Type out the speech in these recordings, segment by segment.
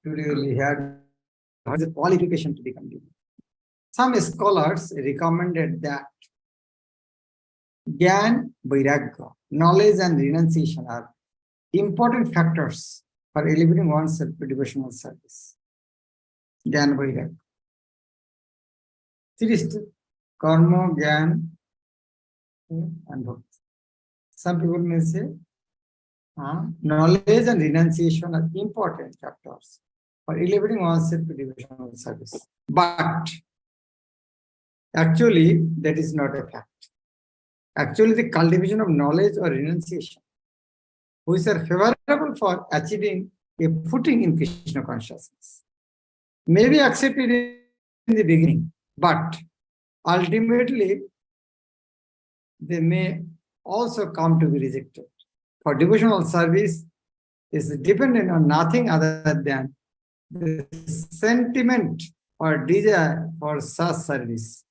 Today we had the qualification to become devotee. Some scholars recommended that Gyan, Vairagya, knowledge and renunciation are important factors for elevating oneself to devotional service. Gyan, Vairagya. Three steps: Karma, Gyan, and Bhakti. Some people may say knowledge and renunciation are important factors for elevating oneself to devotional service. But actually, that is not a fact. Actually, the cultivation of knowledge or renunciation, which are favorable for achieving a footing in Krishna consciousness, may be accepted in the beginning, but ultimately they may also come to be rejected. For devotional service is dependent on nothing other than the sentiment or desire for such service.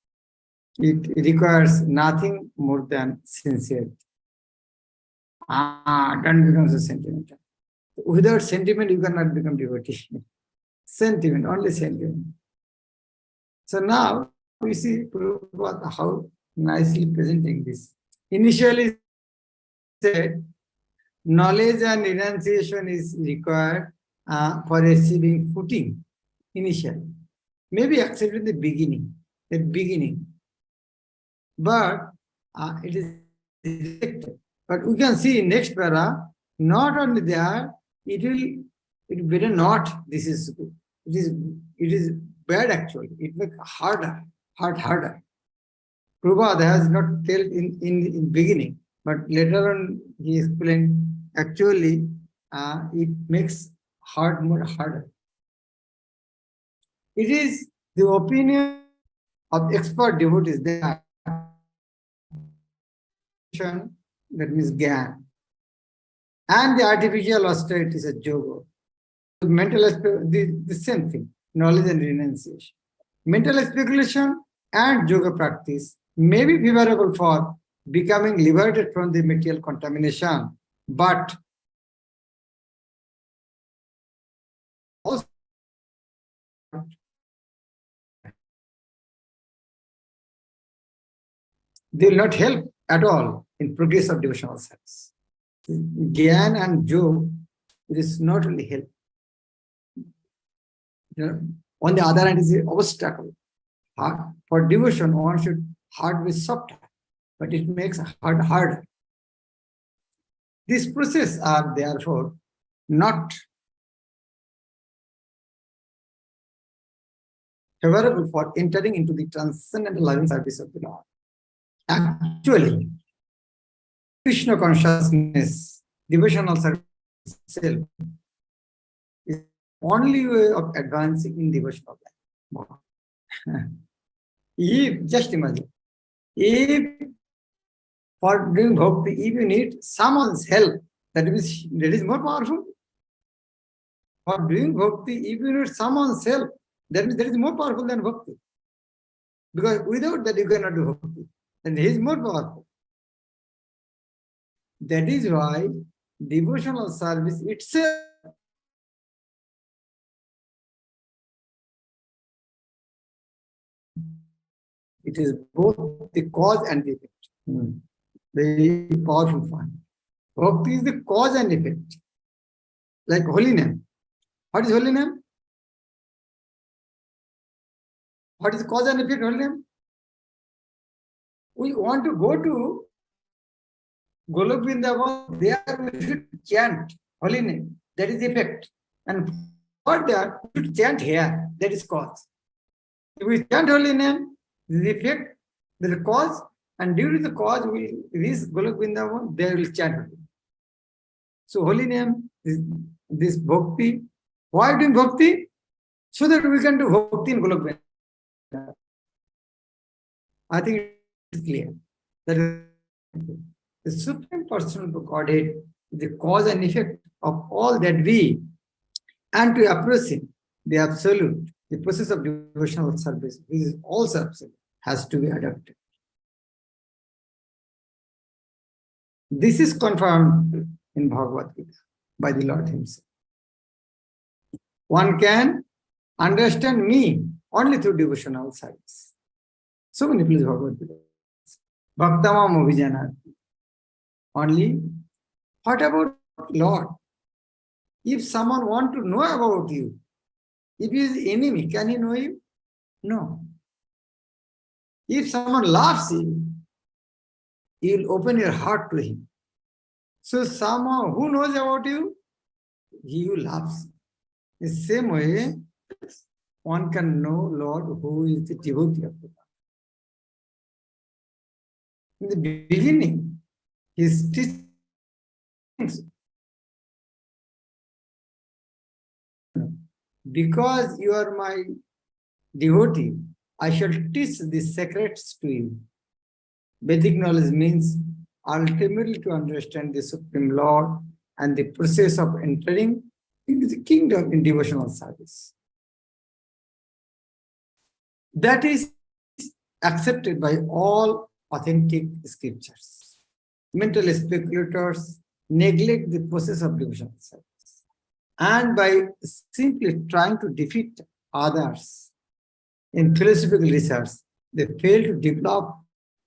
It requires nothing more than sincerity. Don't become so sentimental. Without sentiment, you cannot become devotee. Sentiment, only sentiment. So now we see Prabhupada how nicely presenting this. Initially said, knowledge and renunciation is required for achieving footing. Initially, maybe accepted in the beginning, but it is rejected. But we can see in next para, not only there, it better not. This is good. It is bad actually. It makes harder. Prabhupada has not told in beginning, but later on he explained actually it makes more harder. It is the opinion of expert devotees that means Gyan, and the artificial austerity is a yoga. Mental aspect, the same thing, knowledge and renunciation. Mental speculation and yoga practice may be favorable for becoming liberated from the material contamination, but also they will not help at all in progress of devotional service. Gyan and yoga, it is not really help. On the other hand, it is an obstacle. For devotion, one should heart be softer, but it makes heart harder. These processes are therefore not favorable for entering into the transcendental loving service of the Lord. Actually, Krishna consciousness, devotional service itself, is only way of advancing in devotional life. Just imagine, if for doing bhakti, if you need someone's help, that is more powerful. For doing bhakti, if you need someone's help, that is more powerful than bhakti. Because without that, you cannot do bhakti. And he is more powerful. That is why devotional service itself it is both the cause and the effect. Very powerful point. Bhakti is the cause and effect. Like holy name. What is holy name? What is cause and effect holy name? We want to go to Golok Vrindavan, there we should chant holy name. That is effect. And for that, we should chant here. That is cause. If we chant holy name, the effect, the cause, and due to the cause, we reach Golok Vrindavan, there will chant holy name. So holy name is this bhakti. Why doing bhakti? So that we can do bhakti in Golok Vrindavan. I think it's clear. That is the Supreme Personal Godhead is the cause and effect of all that we, and to approach Him, the Absolute, the process of devotional service, which is also absolute, has to be adopted. This is confirmed in Bhagavad Gita by the Lord Himself. One can understand me only through devotional service. So many places Bhagavad Gita. Bhaktamam Abhijanati. Only, what about Lord? If someone wants to know about you, if he is enemy, can he know you? No. If someone loves you, you will open your heart to him. So someone who knows about you, he who loves. The same way, one can know Lord who is the devotee of the Lord. In the beginning, his teachings, because you are my devotee, I shall teach the secrets to you. Vedic knowledge means ultimately to understand the Supreme Lord and the process of entering into the kingdom in devotional service. That is accepted by all authentic scriptures. Mental speculators neglect the process of devotional service. And by simply trying to defeat others in philosophical research, they fail to develop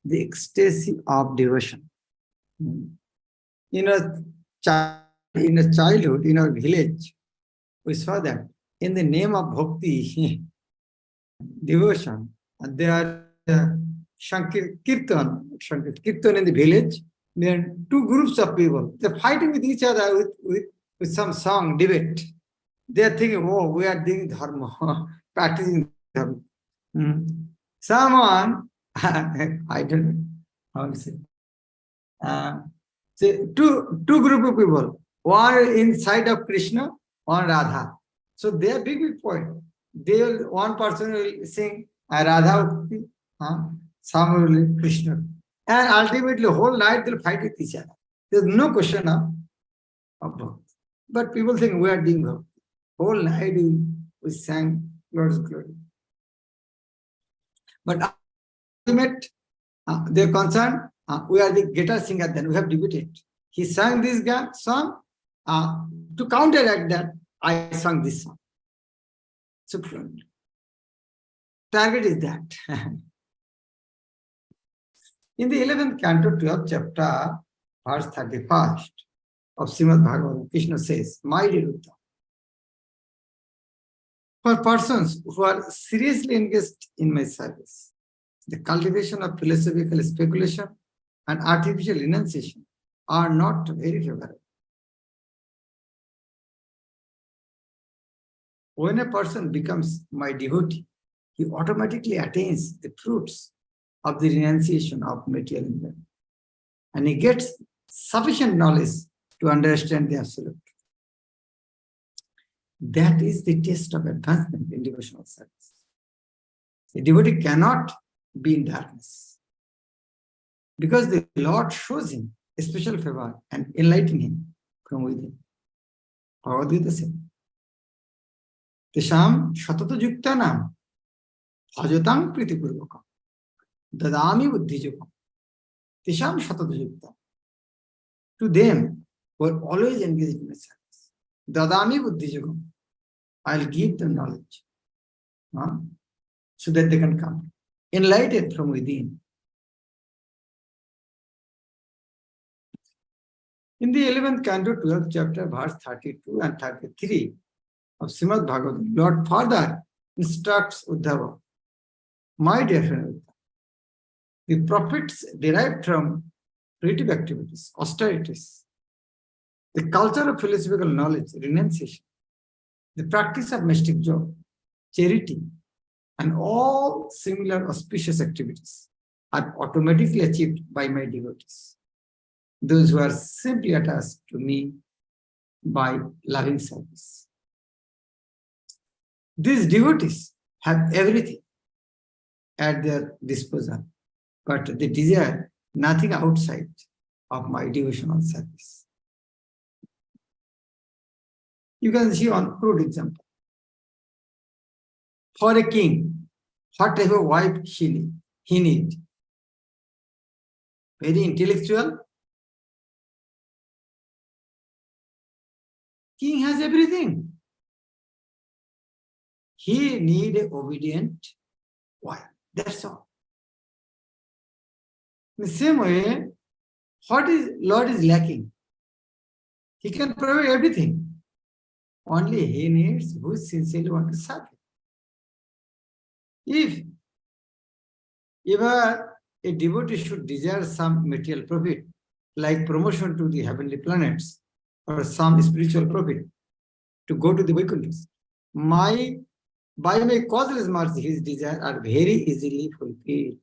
the ecstasy of devotion. In a childhood, in our village, we saw that in the name of bhakti, devotion, there are Kirtan in the village. There are two groups of people. They're fighting with each other with some song, debate. They are thinking, oh, we are doing dharma, practicing dharma. Someone, I don't know how to say. Two group of people. One inside of Krishna, one Radha. So they are big point. One person will sing Radha, some will Krishna. And ultimately, whole night they'll fight with each other. There's no question of bhakti. But people think we are doing bhakti. Whole night we sang Lord's glory. But ultimate, they're concerned, we are the greater singer, then we have debated. He sang this song, to counteract that, I sang this song. So, target is that. In the 11th canto, 12th chapter, verse 31st of Srimad Bhagavatam, Krishna says, my dear Uddhava, for persons who are seriously engaged in my service, the cultivation of philosophical speculation and artificial renunciation are not very favorable. When a person becomes my devotee, he automatically attains the fruits of the renunciation of material enjoyment. And he gets sufficient knowledge to understand the absolute. That is the test of advancement in devotional service. A devotee cannot be in darkness because the Lord shows him a special favor and enlighten him from within. Bhagavad Gita says, Tesham shatata yuktanam bhajatam pritipurvakam dadami buddhijokam Tesham shatata yukta. To them who are always engaged in my service, dadami buddhijokam, I'll give them knowledge so that they can come enlightened from within. In the 11th canto, 12th chapter, verse 32 and 33 of Srimad Bhagavatam, Lord further instructs Uddhava, my dear friend, the profits derived from creative activities, austerities, the culture of philosophical knowledge, renunciation, the practice of mystic joy, charity, and all similar auspicious activities are automatically achieved by my devotees, those who are simply attached to me by loving service. These devotees have everything at their disposal, but they desire nothing outside of my devotional service. You can see on crude example. For a king, what type of wife he need? Very intellectual. King has everything. he need an obedient wife. That's all. In the same way, what is Lord is lacking? He can provide everything. Only he needs who sincerely want to serve him. If ever a devotee should desire some material profit, like promotion to the heavenly planets, or some spiritual profit, to go to the Vaikuntha, by my causeless mercy, his desires are very easily fulfilled.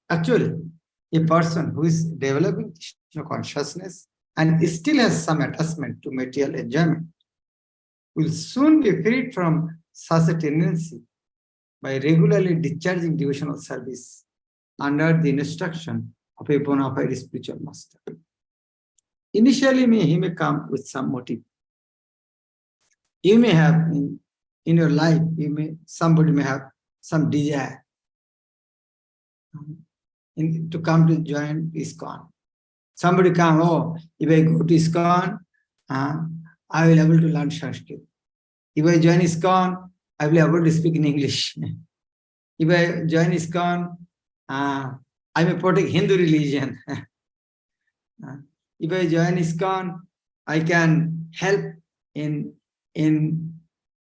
Actually, a person who is developing Krishna consciousness and still has some attachment to material enjoyment will soon be freed from such a tendency by regularly discharging devotional service under the instruction of a bona fide spiritual master. Initially, he may come with some motive. You may have in your life, somebody may have some desire to come to join ISKCON. Somebody come, if I go to ISKCON, I will be able to learn Sanskrit. If I join ISKCON, I will be able to speak in English. If I join ISKCON, I may protect Hindu religion. If I join ISKCON, I can help in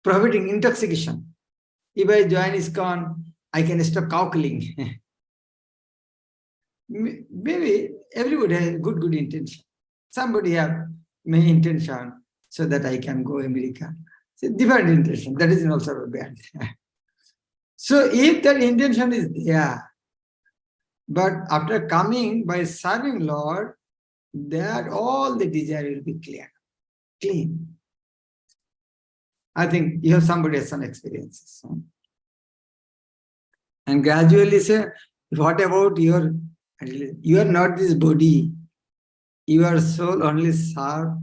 prohibiting intoxication. If I join ISKCON, I can stop cow killing. Maybe everybody has good intention. Somebody have many intention so that I can go America. It's a different intention. That is also bad. So if that intention is there, but after coming by serving Lord, that all the desire will be clean. I think you have somebody has some experiences. And gradually say, what about you are not this body, your soul only serve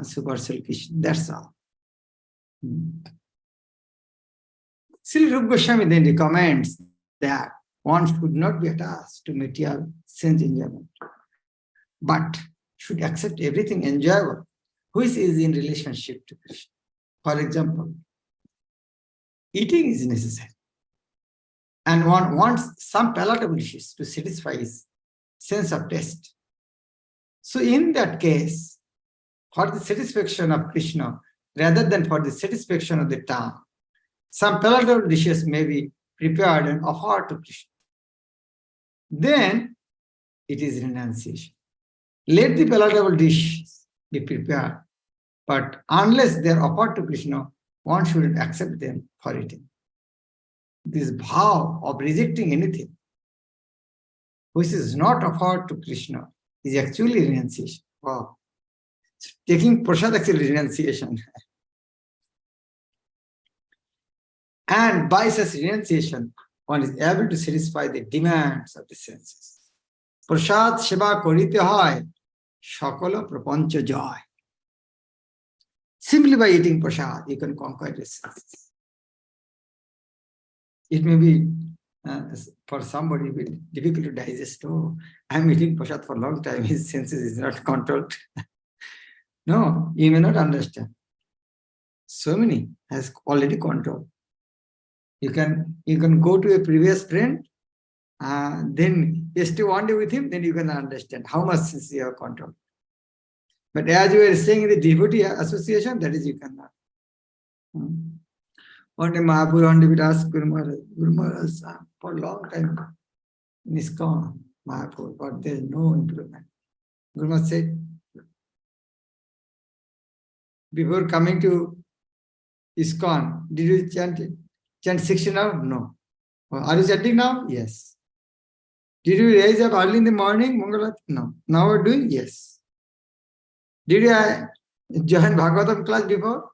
superficial Krishna. That's all. Sri Rupa Goswami then recommends that one should not be attached to material sense enjoyment, but should accept everything enjoyable which is in relationship to Krishna. For example, eating is necessary, and one wants some palatable dishes to satisfy his sense of taste. So in that case, for the satisfaction of Krishna, rather than for the satisfaction of the tongue, some palatable dishes may be prepared and offered to Krishna. Then it is renunciation. Let the palatable dishes be prepared, but unless they are offered to Krishna, one should accept them for eating. This vow of rejecting anything which is not offered to Krishna is actually renunciation. Wow. So taking prasad actually renunciation. And by such renunciation, one is able to satisfy the demands of the senses. Prasad seva korite hoy, shakala prapancha joy. Simply by eating prasad, you can conquer the senses. It may be for somebody difficult to digest. Oh, I'm eating prasad for a long time, his senses is not controlled. No, you may not understand. So many has already controlled. You can go to a previous friend, then you stay one day with him, then you can understand how much sense you have controlled. But as you are staying in the devotee association, that is you cannot. One day Mahaprabhu wanted to ask Guru Maharaj for a long time in ISKCON, Mahaprabhu, but there is no improvement. Guru Maharaj said, before coming to ISKCON, did you chant 16 hours? No. Are you chanting now? Yes. Did you raise up early in the morning, Mangalat? No. Now we're doing? Yes. Did you join Bhagavatam class before?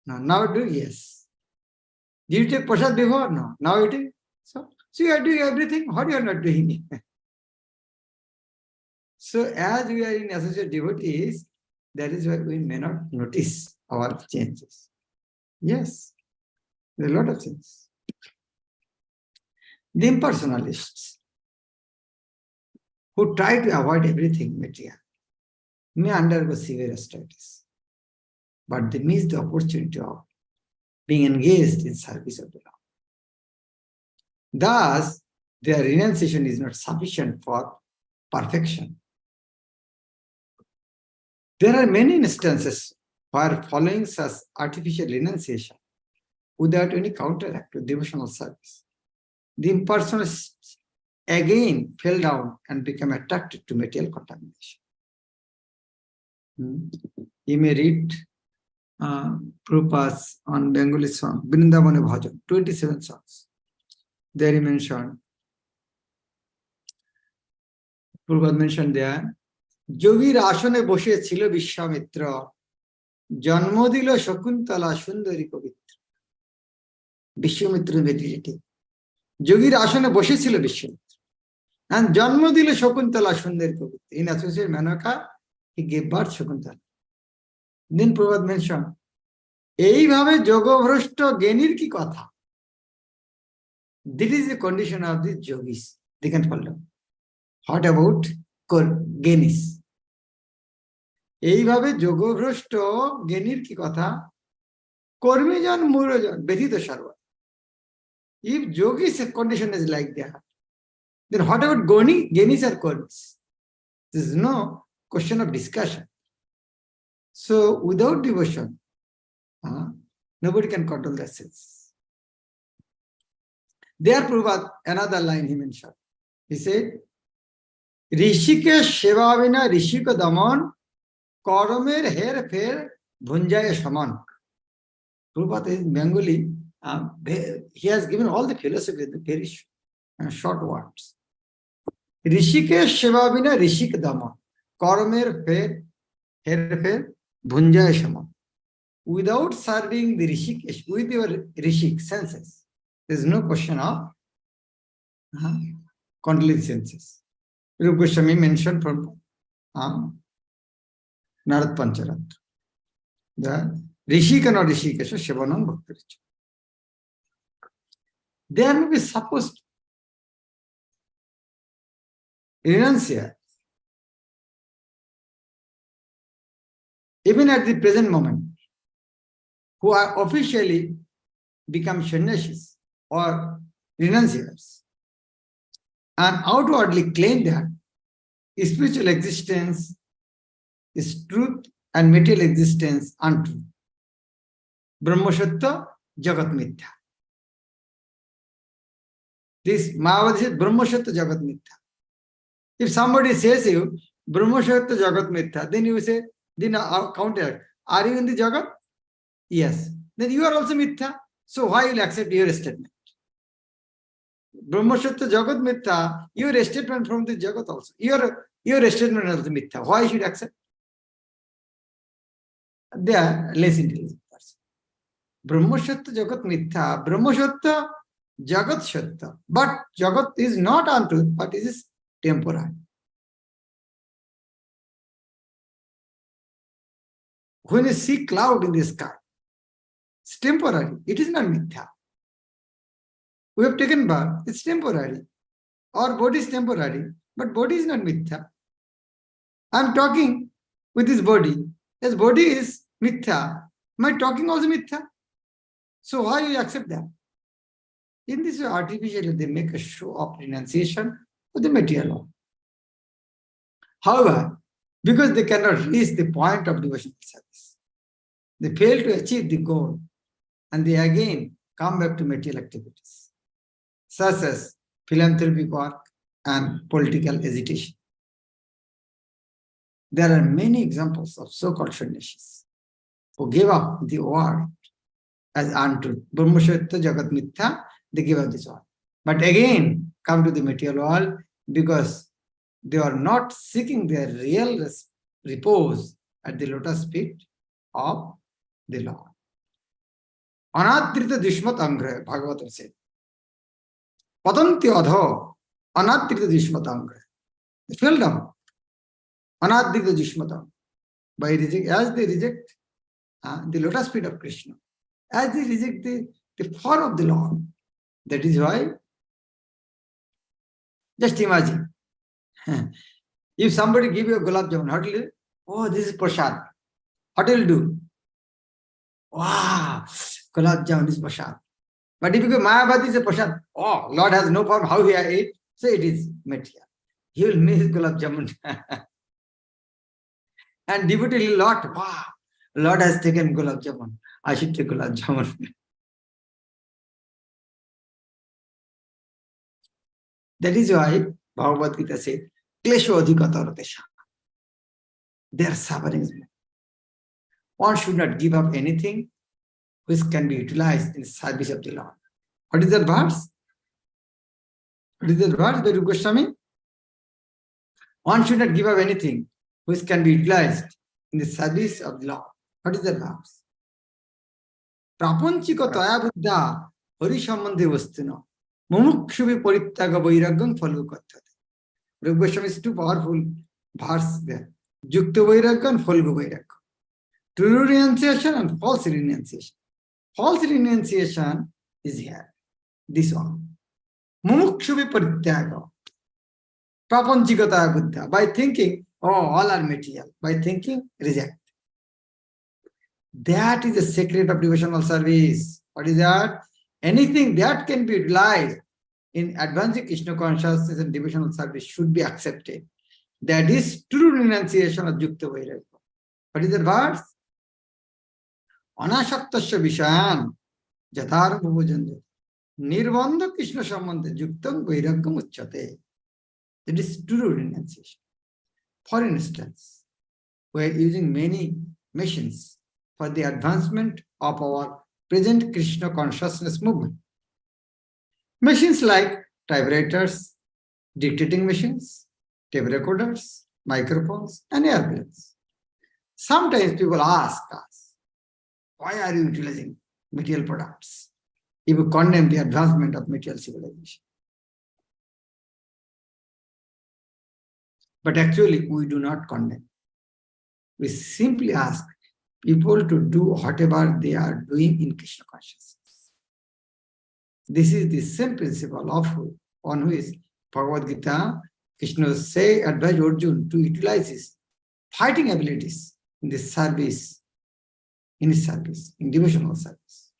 No. Now we're doing? Yes. Did you take prasad before? No. Now eating? So you are doing everything. What you are not doing? So as we are in associate devotees, that is why we may not notice our changes. Yes. There are a lot of things. The impersonalists who try to avoid everything material may undergo severe austerities. but they miss the opportunity of being engaged in service of the Lord. Thus, their renunciation is not sufficient for perfection. There are many instances where following such artificial renunciation without any counteract to devotional service, the impersonalists again fell down and became attracted to material contamination. You may read Prabhupada's on Bengali song, Vrindavana Bhajan, 27 songs. There he mentioned, Prabhupada mentioned there, যোগীর আসনে বসে ছিল বিশ্বামিত্র, জন্ম দিল শকুন্তলা সুন্দরী পবিত্র. Vishwamitra meditating. যোগীর আসনে বসেছিল বিশ্বামিত্র, and জন্ম দিল শকুন্তলা সুন্দরী পবিত্র. In association Menaka, he gave birth Shakuntala. Then Prabhupada mentioned, এইভাবে যোগভ্রষ্ট জ্ঞানীর কি কথা? This is the condition of the yogis. They can follow. What about জ্ঞানীস? এইভাবে যোগভ্রষ্ট জ্ঞানীর কি কথা? কর্মীজন মূঢ়জন ব্যথিত সর্ব. If yogis condition is like that, then what about gyanis or karmis? There is no question of discussion. So without devotion, nobody can control their senses. There, Prabhupada, another line he mentioned. He said, ঋষিকে সেবা বিনা ঋষিক দমন, করমের হের ফের ভুঞ্জায় সমান. Prabhupada is Bengali. He has given all the philosophy in the very short words. ঋষিকে সেবা বিনা ঋষিক দমন, করমের ফের হের ফের ভুঞ্জায় সমান. Without serving the Rishikesh, with your Rishik senses, there is no question of controlling senses. Rupa Goswami mentioned from Narad Pancharatra. The Rishika or Rishikesha Shivanam Bhakti. There may be supposed renunciate, even at the present moment, who are officially become sannyasis or renunciates and outwardly claim that spiritual existence is truth and material existence untrue. Brahma Sattva, Jagat Mithya. This Mayavadi says Brahma Sattva, Jagat Mithya. If somebody says you Brahma Sattva, Jagat Mithya, then you say, then counter, are you in the Jagat? Yes. Then you are also Mithya. So why will you accept your statement? Brahma Sattva, Jagat Mithya, your statement from the Jagat also. Your statement is also Mithya. Why should you accept? They are less intelligent person. Brahma Sattva, Jagat Mithya, Brahma Sattva, Jagat Sattva. But Jagat is not untrue, but it is temporary. When you see cloud in the sky, it's temporary. It is not mithya. We have taken birth. It's temporary. Our body is temporary, but body is not mithya. I'm talking with this body. As body is mithya, my talking also mithya. So why you accept that? In this way, artificially, they make a show of renunciation of the material law. However, because they cannot reach the point of devotional service, they fail to achieve the goal, and they again come back to material activities, such as philanthropic work and political agitation. There are many examples of so-called sannyasis who gave up the word as untruth. Brahma Sattva, Jagat Mithya, they give up this word. But again, come to the material world because they are not seeking their real repose at the lotus feet of the Lord. Anadrita Dishmat Angra, Bhagavatam said. Patanti adho, Anadrita Dishmat Angra. They fell down. Anadrita Dishmat Angra. As they reject the lotus feet of Krishna, as they reject the form of the Lord. That is why, just imagine, if somebody give you a gulab jamun, what will you do? Oh, this is prasad. What will you do? wow, gulab jamun is prasad. But if you go Mayavadi is a prasad, oh, Lord has no problem how he ate, so it is material. He will miss gulab jamun. And devotee Lord, wow, Lord has taken gulab jamun. I should take gulab jamun. That is why Bhagavad Gita said, Klesho adhikatarotesha. Their suffering is more. One should not give up anything which can be utilized in service of the Lord. What is that verse? What is that verse, Vedu Goswami? One should not give up anything which can be utilized in the service of the Lord. What is that verse? Prapanchiko taya buddha hari sambandhe vastuna mumukshuvi parittaga vairagyam phalu kathate. Vedu Goswami is too powerful verse there. Yukta vairagyam and phalgu vairagyam. True renunciation and false renunciation. False renunciation is here. This one. Mumukshuvi parityaga. Prapanchikata buddha. By thinking, oh, all are material. By thinking, reject. That is the secret of devotional service. What is that? Anything that can be utilized in advancing Krishna consciousness and devotional service should be accepted. That is true renunciation of Yukta Vairagya. What is that verse? Anashaktasya vishayan jatharam bhujanjati nirbandha Krishna sambandha yuktam vairagyam uchyate. That is true renunciation. For instance, we are using many machines for the advancement of our present Krishna consciousness movement. Machines like typewriters, dictating machines, tape recorders, microphones, and airplanes. Sometimes people ask us, why are you utilizing material products? If you condemn the advancement of material civilization. But actually, we do not condemn. We simply ask people to do whatever they are doing in Krishna consciousness. This is the same principle of on which Bhagavad Gita, Krishna advised Arjuna to utilize his fighting abilities in this service, in his service, in devotional service.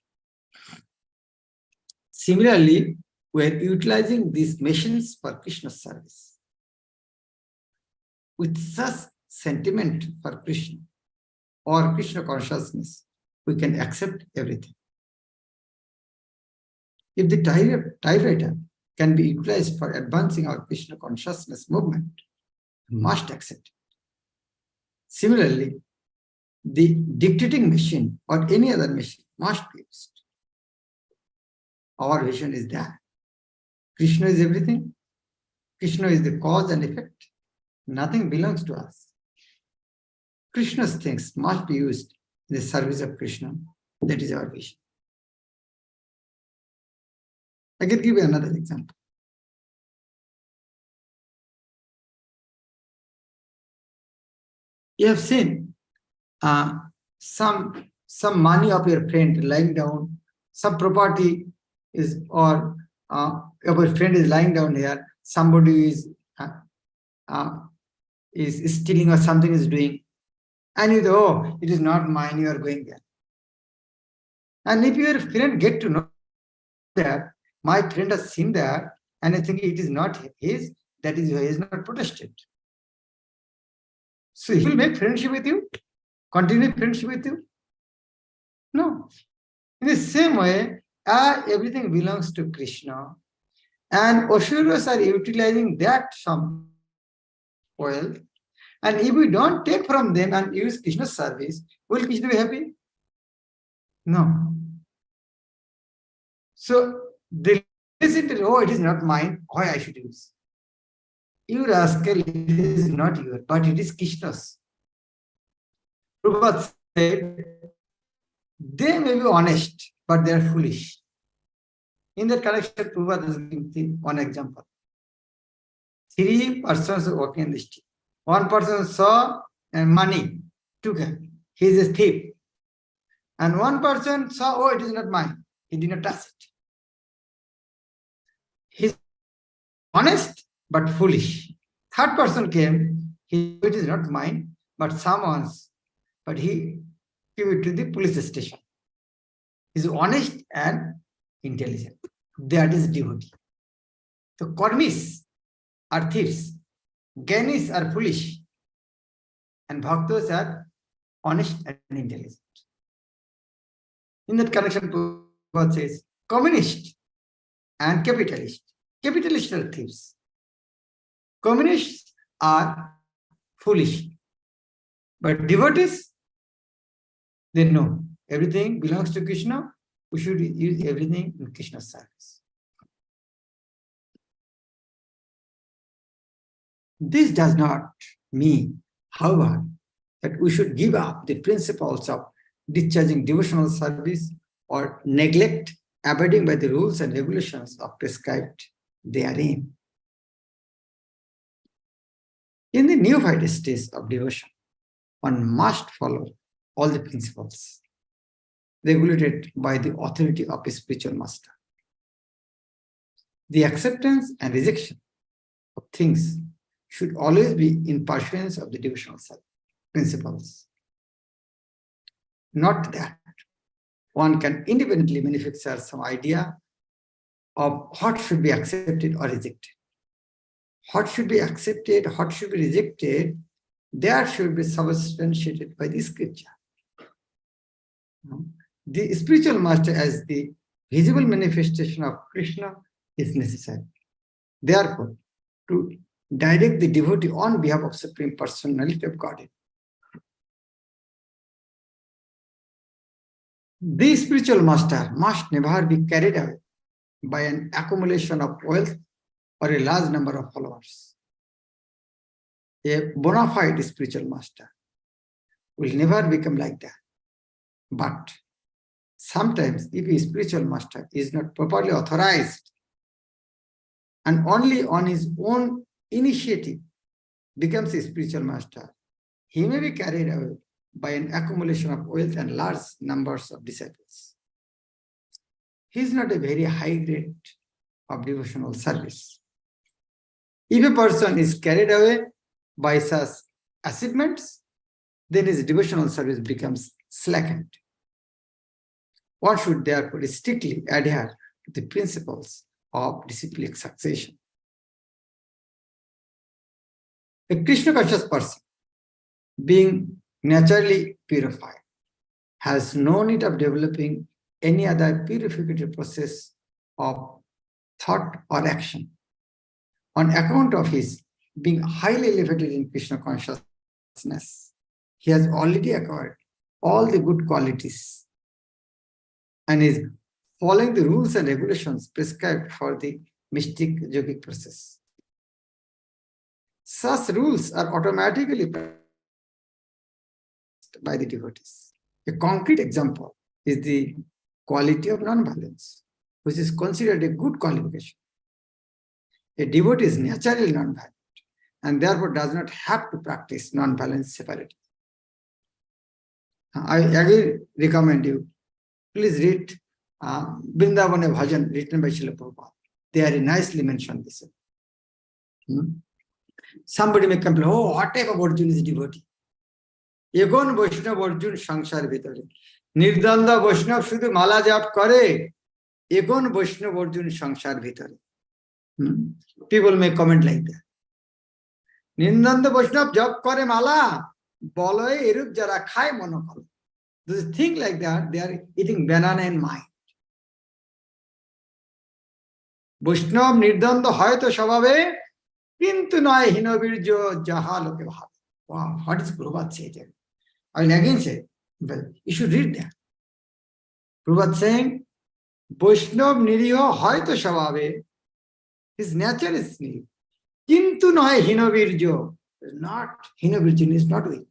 Similarly, we are utilizing these machines for Krishna's service. With such sentiment for Krishna or Krishna consciousness, we can accept everything. If the typewriter can be utilized for advancing our Krishna consciousness movement, we must accept it. Similarly, the dictating machine or any other machine must be used. Our vision is that Krishna is everything. Krishna is the cause and effect. Nothing belongs to us. Krishna's things must be used in the service of Krishna. That is our vision. I can give you another example. You have seen some money of your friend lying down, some property is, or your friend is lying down here, somebody is stealing or something is doing, and you know, oh, it is not mine, you are going there. And if your friend get to know that my friend has seen that and I think it is not his, that is why he is not protested. So he will make friendship with you, continue friendship with you? No. In the same way, everything belongs to Krishna, and Asuras are utilizing that some wealth, and if we don't take from them and use Krishna's service, will Krishna be happy? No. So they listen to, oh, it is not mine, why I should use? You rascal, it is not yours, but it is Krishna's. Prabhupada said, they may be honest, but they are foolish. In that connection, Prabhupada is giving one example. 3 persons are walking in the street. One person saw money, took it. He is a thief. And one person saw, oh, it is not mine. He did not touch it. He is honest, but foolish. Third person came, it is not mine, but someone's. But he gave it to the police station. is honest and intelligent. That is devotee. So karmis are thieves, gyanis are foolish, and bhaktas are honest and intelligent. In that connection, Prabhupada says, communist and capitalist. Capitalists are thieves. Communists are foolish. But devotees, they know everything belongs to Krishna. We should use everything in Krishna's service. This does not mean, however, that we should give up the principles of discharging devotional service or neglect abiding by the rules and regulations of prescribed therein. In the neophyte stage of devotion, one must follow all the principles regulated by the authority of a spiritual master. The acceptance and rejection of things should always be in pursuance of the devotional principles. Not that one can independently manufacture some idea of what should be accepted or rejected. What should be accepted, what should be rejected, that should be substantiated by the scripture. The spiritual master as the visible manifestation of Krishna is necessary. Therefore, to direct the devotee on behalf of Supreme Personality of Godhead. The spiritual master must never be carried away by an accumulation of wealth or a large number of followers. A bona fide spiritual master will never become like that. But sometimes, if a spiritual master is not properly authorized and only on his own initiative becomes a spiritual master, he may be carried away by an accumulation of wealth and large numbers of disciples. He is not a very high grade of devotional service. If a person is carried away by such achievements, then his devotional service becomes slackened. One should therefore strictly adhere to the principles of disciplic succession. A Krishna conscious person, being naturally purified, has no need of developing any other purificatory process of thought or action. On account of his being highly elevated in Krishna consciousness, he has already acquired all the good qualities and is following the rules and regulations prescribed for the mystic yogic process. Such rules are automatically practiced by the devotees. A concrete example is the quality of non-violence, which is considered a good qualification. A devotee is naturally non-violent and therefore does not have to practice non-violence separately. I again recommend you, please read Vrindavana Bhajan written by Srila Prabhupada. They are nicely mentioned this. Somebody may complain, oh, what type of Arjuna is a devotee? Egon Vaishnav Arjuna Sangsar Bhitare. Nirdanda Vaishnav Shudhu Mala Jap Kare. Egon Vaishnav Arjuna Sangsar Bhitare. People may comment like that. Nirdanda Vaishnav Jap Kare Mala. Boloy Erup Jara Khai Monokal. Those things like that, they are eating banana in mind. Vaishnav Nirdanda Hayto Shabave. Kintu Nai Hinovirjo Jahaloke Bhav. Wow, what is Prabhupada saying? I will again say, well, you should read that. Prabhupada saying, Vaishnav Niriyo Hayto Shabave, his nature is Niriyo. Kintu Nai Hinovirjo, not Hinovirjo is not weak.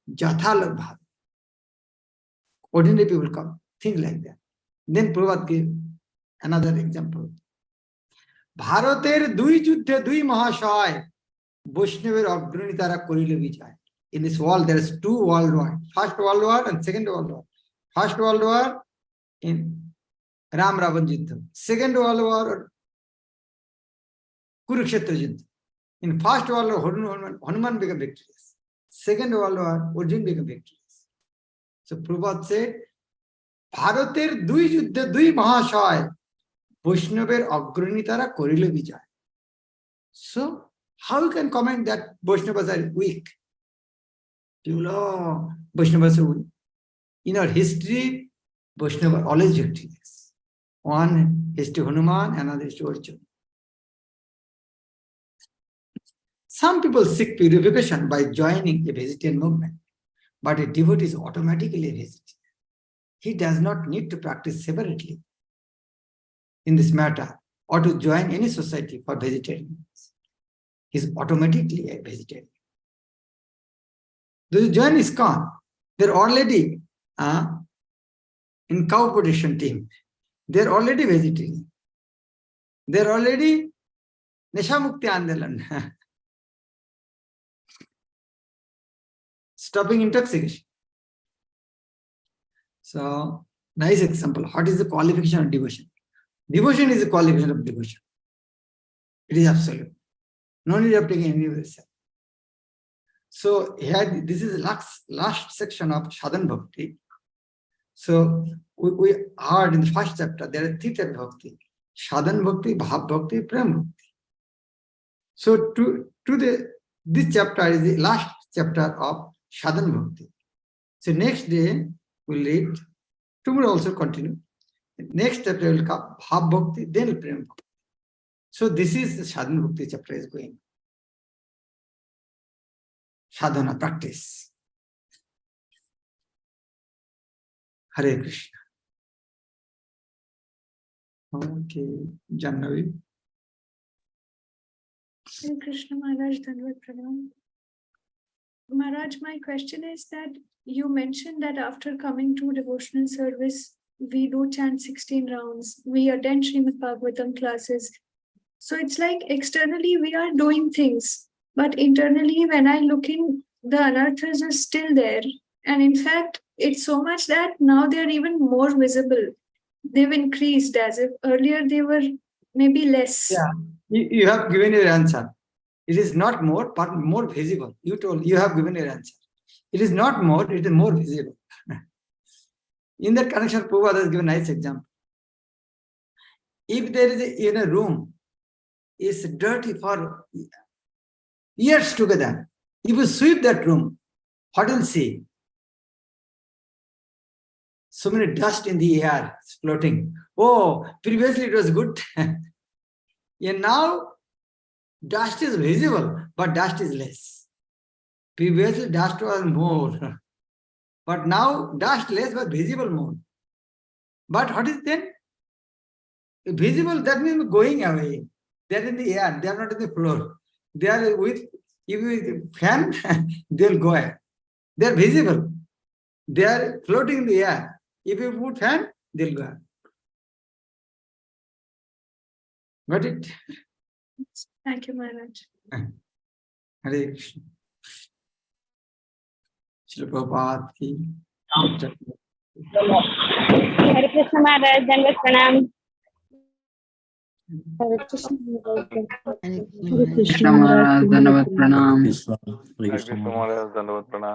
Jathalok Bhav. Ordinary people come, think like that. Then Prabhupada gave another example. Bharater dui juddhe dui mahashaya Vaishnaver Agrani Tara Korile Vijay. In this world, there is two world wars. First World War and Second World War. First World War in Ram Ravan Juddha. Second World War Kurukshetra Juddha. In First World War, Hanuman became victorious. Second World War, Arjuna became victorious. So Prabhupada said, ভারতের দুই যুদ্ধে দুই মহাশয় বৈষ্ণবের অগ্রণী তারা করিল বিজয়। So how you can comment that Vaishnavas are weak? Vaishnavas are weak. In our history, Vaishnava are always victorious. One is to Hanuman, another is to Arjuna. Some people seek purification by joining a vegetarian movement, but a devotee is automatically a vegetarian. He does not need to practice separately in this matter or to join any society for vegetarians. He is automatically a vegetarian. Those who join ISKCON, they're already in cow protection team. They're already vegetarian. They're already Nesha Mukti Andalan. Stopping intoxication. So, nice example. What is the qualification of devotion? Devotion is the qualification of devotion. It is absolute. No need of taking any yourself. So, here, this is the last section of Sadhan Bhakti. So, we heard in the first chapter, there are three types of bhakti. Sadhan Bhakti, Bhav Bhakti, Prem Bhakti. So, this chapter is the last chapter of Sadhan Bhakti. So, next day, we'll read. Tomorrow also continue. Next chapter will come Bhav Bhakti, then Prem Bhakti. So, this is the Sadhan Bhakti chapter is going. Sadhana practice. Hare Krishna. Okay, Jannavi. Hare Krishna Maharaj, Dhanavad Pranam. Maharaj, my question is that you mentioned that after coming to devotional service, we do chant 16 rounds, we attend Srimad Bhagavatam classes. So it's like externally we are doing things, but internally when I look in, the anarthas are still there. And in fact, it's so much that now they're even more visible. They've increased as if earlier they were maybe less. Yeah, you have given your answer. It is not more, but more visible. You have given your answer. It is not more, it is more visible. In that connection, Prabhupada has given a nice example. If there is in a room, is dirty for years together, if you sweep that room, what will you see? So many dust in the air floating. Oh, previously it was good. And now, dust is visible, but dust is less. Previously, dust was more. But now, dust less, but visible more. But what is then? Visible, that means going away. They are in the air, they are not in the floor. They are with, if you fan, they'll go away. They are visible. They are floating in the air. If you put fan, they'll go away. Got it? Thank you, Maharaj. Hare Krishna. Shri Prabhupada ki. Hare Krishna Maharaj, Dhanavad Pranam. Hare Krishna Maharaj, Dhanavad Pranam. Hare Krishna Maharaj, Dhanavad Pranam.